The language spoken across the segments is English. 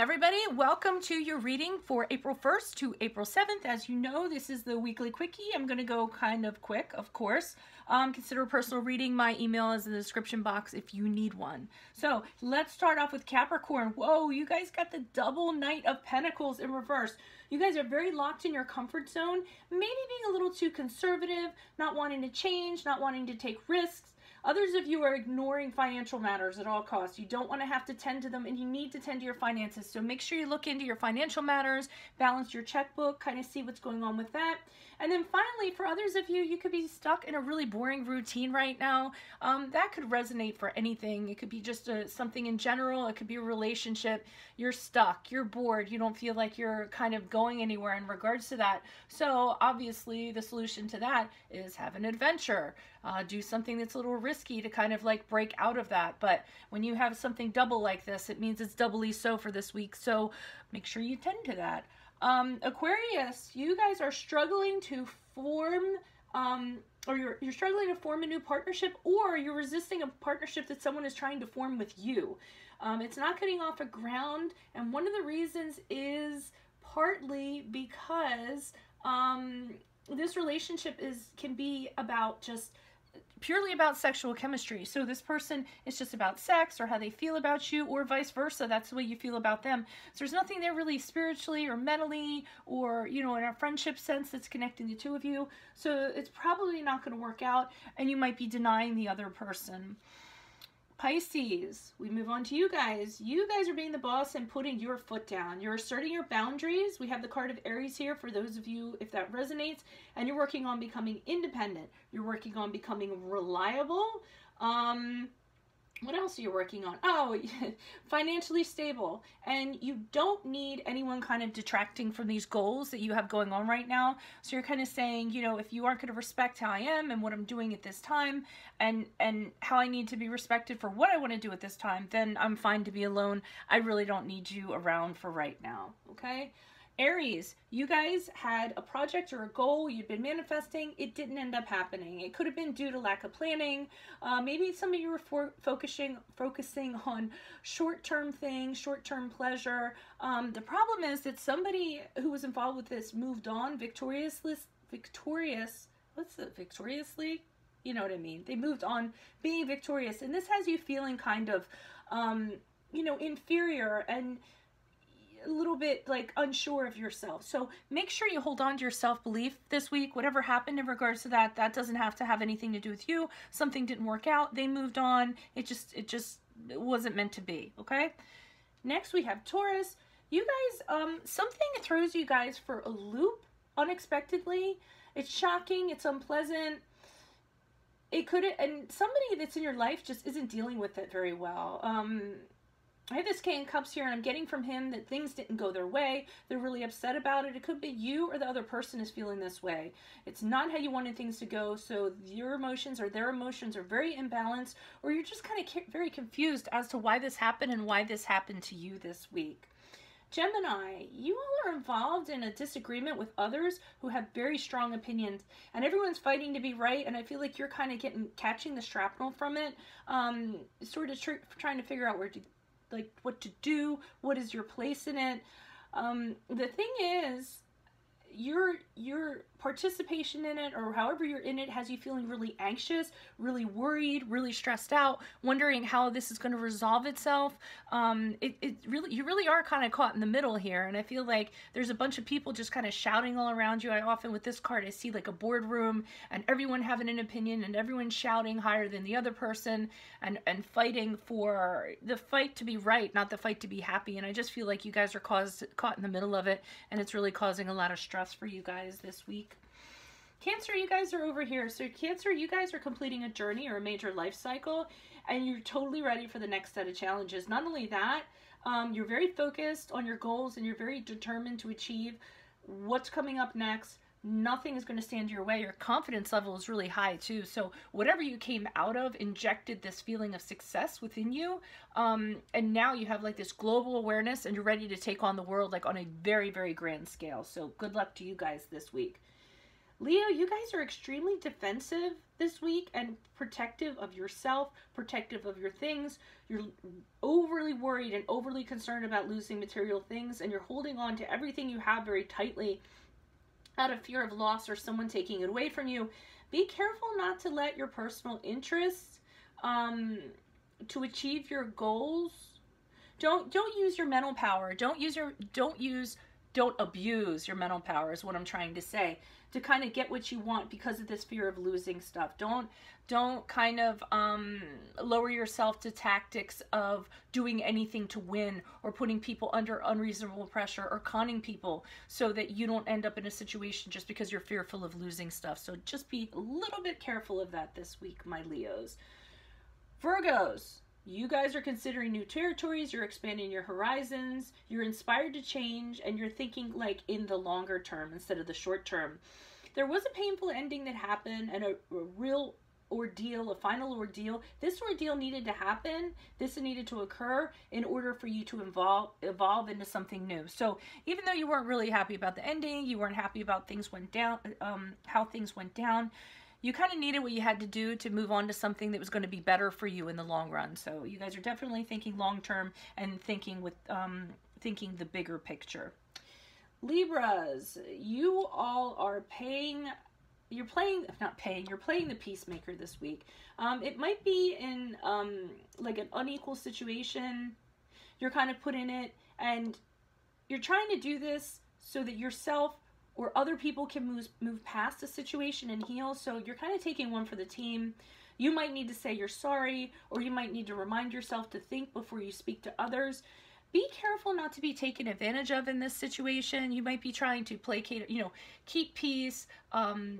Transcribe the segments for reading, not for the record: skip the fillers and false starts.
everybody, welcome to your reading for April 1st to April 7th. As you know, this is the weekly quickie. I'm going to go kind of quick, of course. Consider a personal reading. My email is in the description box if you need one. So let's start off with Capricorn. Whoa, you guys got the double Knight of Pentacles in reverse. You guys are very locked in your comfort zone, maybe being a little too conservative, not wanting to change, not wanting to take risks. Others of you are ignoring financial matters at all costs. You don't want to have to tend to them, and you need to tend to your finances. So make sure you look into your financial matters, balance your checkbook, kind of see what's going on with that. And then finally, for others of you, you could be stuck in a really boring routine right now. That could resonate for anything. It could be just something in general. It could be a relationship. You're stuck. You're bored. You don't feel like you're kind of going anywhere in regards to that. So obviously, the solution to that is have an adventure. Do something that's a little risky to kind of like break out of that. But when you have something double like this, it means it's doubly so for this week. So make sure you tend to that. Aquarius, you guys are struggling to form, or you're struggling to form a new partnership, or you're resisting a partnership that someone is trying to form with you. It's not getting off the ground, and one of the reasons is partly because this relationship can be about just purely about sexual chemistry. So this person is just about sex or how they feel about you, or vice versa. That's the way you feel about them. So there's nothing there really spiritually or mentally or, you know, in a friendship sense that's connecting the two of you. So it's probably not going to work out, and you might be denying the other person. Pisces, we move on to you guys. You guys are being the boss and putting your foot down. You're asserting your boundaries. We have the card of Aries here for those of you if that resonates. And you're working on becoming independent. You're working on becoming reliable. What else are you working on? Oh, financially stable. And you don't need anyone kind of detracting from these goals that you have going on right now. So you're kind of saying, you know, if you aren't going to respect how I am and what I'm doing at this time, and how I need to be respected for what I want to do at this time, then I'm fine to be alone. I really don't need you around for right now, okay? Aries, you guys had a project or a goal you'd been manifesting. It didn't end up happening. It could have been due to lack of planning. Maybe some of you were focusing on short-term things, short-term pleasure. The problem is that somebody who was involved with this moved on victoriously. What's the victoriously? You know what I mean. They moved on being victorious. And this has you feeling kind of, you know, inferior and a little bit like unsure of yourself. So make sure you hold on to your self-belief this week. Whatever happened in regards to that, that doesn't have to have anything to do with you. Something didn't work out. They moved on. It wasn't meant to be. Okay. Next we have Taurus. You guys, something throws you guys for a loop unexpectedly. It's shocking. It's unpleasant. It could, and somebody that's in your life just isn't dealing with it very well. I have this King of Cups here, and I'm getting from him that things didn't go their way. They're really upset about it. It could be you or the other person is feeling this way. It's not how you wanted things to go, so your emotions or their emotions are very imbalanced, or you're just kind of very confused as to why this happened and why this happened to you this week. Gemini, you all are involved in a disagreement with others who have very strong opinions, and everyone's fighting to be right, and I feel like you're kind of catching the shrapnel from it, sort of trying to figure out what to do, what is your place in it. The thing is, your participation in it, or however you're in it, has you feeling really anxious, really worried, really stressed out, wondering how this is going to resolve itself. You really are kind of caught in the middle here, and I feel like there's a bunch of people just kind of shouting all around you. I often, with this card, I see like a boardroom, and everyone having an opinion, and everyone shouting higher than the other person, and fighting for the fight to be right, not the fight to be happy. And I just feel like you guys are caught in the middle of it, and it's really causing a lot of stress for you guys this week. Cancer, you guys are over here. So Cancer, you guys are completing a journey or a major life cycle, and you're totally ready for the next set of challenges. Not only that, you're very focused on your goals, and you're very determined to achieve what's coming up next. Nothing is going to stand in your way. Your confidence level is really high too. So whatever you came out of injected this feeling of success within you. And now you have like this global awareness, and you're ready to take on the world like on a very, very grand scale. So good luck to you guys this week. Leo, you guys are extremely defensive this week and protective of yourself, protective of your things. You're overly worried and overly concerned about losing material things, and you're holding on to everything you have very tightly out of fear of loss or someone taking it away from you. Be careful not to let your personal interests to achieve your goals. Don't use your mental power. Don't abuse your mental power is what I'm trying to say, to kind of get what you want because of this fear of losing stuff. Don't kind of lower yourself to tactics of doing anything to win or putting people under unreasonable pressure or conning people so that you don't end up in a situation just because you're fearful of losing stuff. So just be a little bit careful of that this week, my Leos. Virgos, you guys are considering new territories, you're expanding your horizons, you're inspired to change, and you're thinking like in the longer term instead of the short term. There was a painful ending that happened and a real ordeal, a final ordeal. This ordeal needed to happen. This needed to occur in order for you to evolve into something new. So even though you weren't really happy about the ending, you weren't happy about things went down, how things went down, you kind of needed what you had to do to move on to something that was going to be better for you in the long run. So you guys are definitely thinking long term and thinking with thinking the bigger picture. Libras, you all are you're playing the peacemaker this week. It might be in like an unequal situation. You're kind of put in it, and you're trying to do this so that yourself or other people can move past a situation and heal. So you're kind of taking one for the team. You might need to say you're sorry, or you might need to remind yourself to think before you speak to others. Be careful not to be taken advantage of in this situation. You might be trying to placate, keep peace,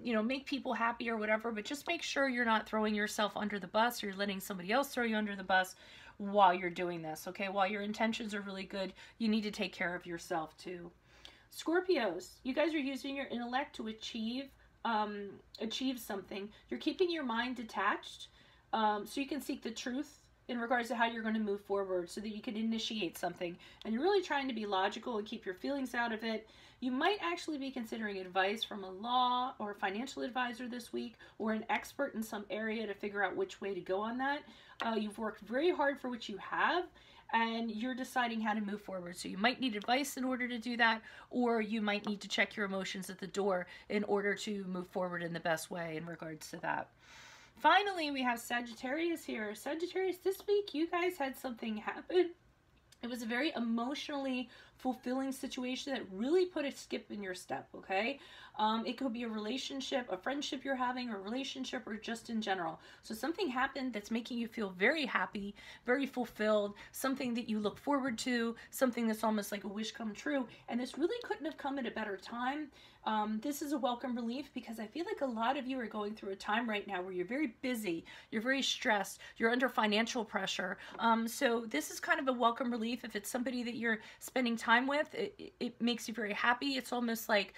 make people happy or whatever, but just make sure you're not throwing yourself under the bus or you're letting somebody else throw you under the bus while you're doing this, okay? While your intentions are really good, you need to take care of yourself too. Scorpios, you guys are using your intellect to achieve something. You're keeping your mind detached so you can seek the truth in regards to how you're going to move forward so that you can initiate something. And you're really trying to be logical and keep your feelings out of it. You might actually be considering advice from a law or financial advisor this week, or an expert in some area to figure out which way to go on that. You've worked very hard for what you have, and you're deciding how to move forward. So you might need advice in order to do that, or you might need to check your emotions at the door in order to move forward in the best way in regards to that. Finally, we have Sagittarius here. Sagittarius, this week you guys had something happen. It was a very emotionally fulfilling situation that really put a skip in your step, okay? It could be a relationship, a friendship you're having, or a relationship, or just in general. So something happened that's making you feel very happy, very fulfilled, something that you look forward to, something that's almost like a wish come true. And this really couldn't have come at a better time. This is a welcome relief because I feel like a lot of you are going through a time right now where you're very busy, you're very stressed, you're under financial pressure. So this is kind of a welcome relief. If it's somebody that you're spending time with, it makes you very happy. It's almost like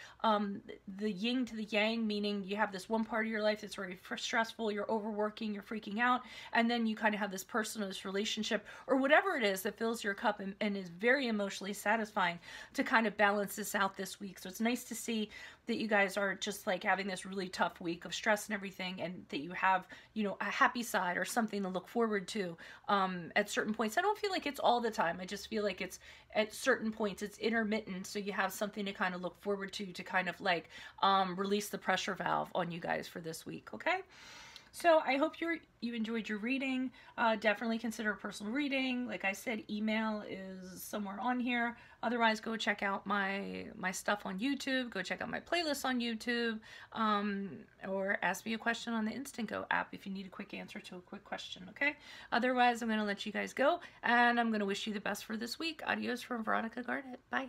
the yin to the yang, meaning you have this one part of your life that's very stressful, you're overworking, you're freaking out, and then you kind of have this personal, this relationship, or whatever it is that fills your cup and is very emotionally satisfying to kind of balance this out this week. So it's nice to see that you guys are just like having this really tough week of stress and everything, and that you have, a happy side or something to look forward to at certain points. I don't feel like it's all the time. I just feel like it's at certain points, it's intermittent. So you have something to kind of look forward to kind of like release the pressure valve on you guys for this week. Okay. So I hope you enjoyed your reading. Definitely consider a personal reading. Like I said, email is somewhere on here. Otherwise, go check out my stuff on YouTube. Go check out my playlist on YouTube. Or ask me a question on the Instant Go app if you need a quick answer to a quick question, okay? Otherwise, I'm going to let you guys go, and I'm going to wish you the best for this week. Adios from Veronica Garnett. Bye.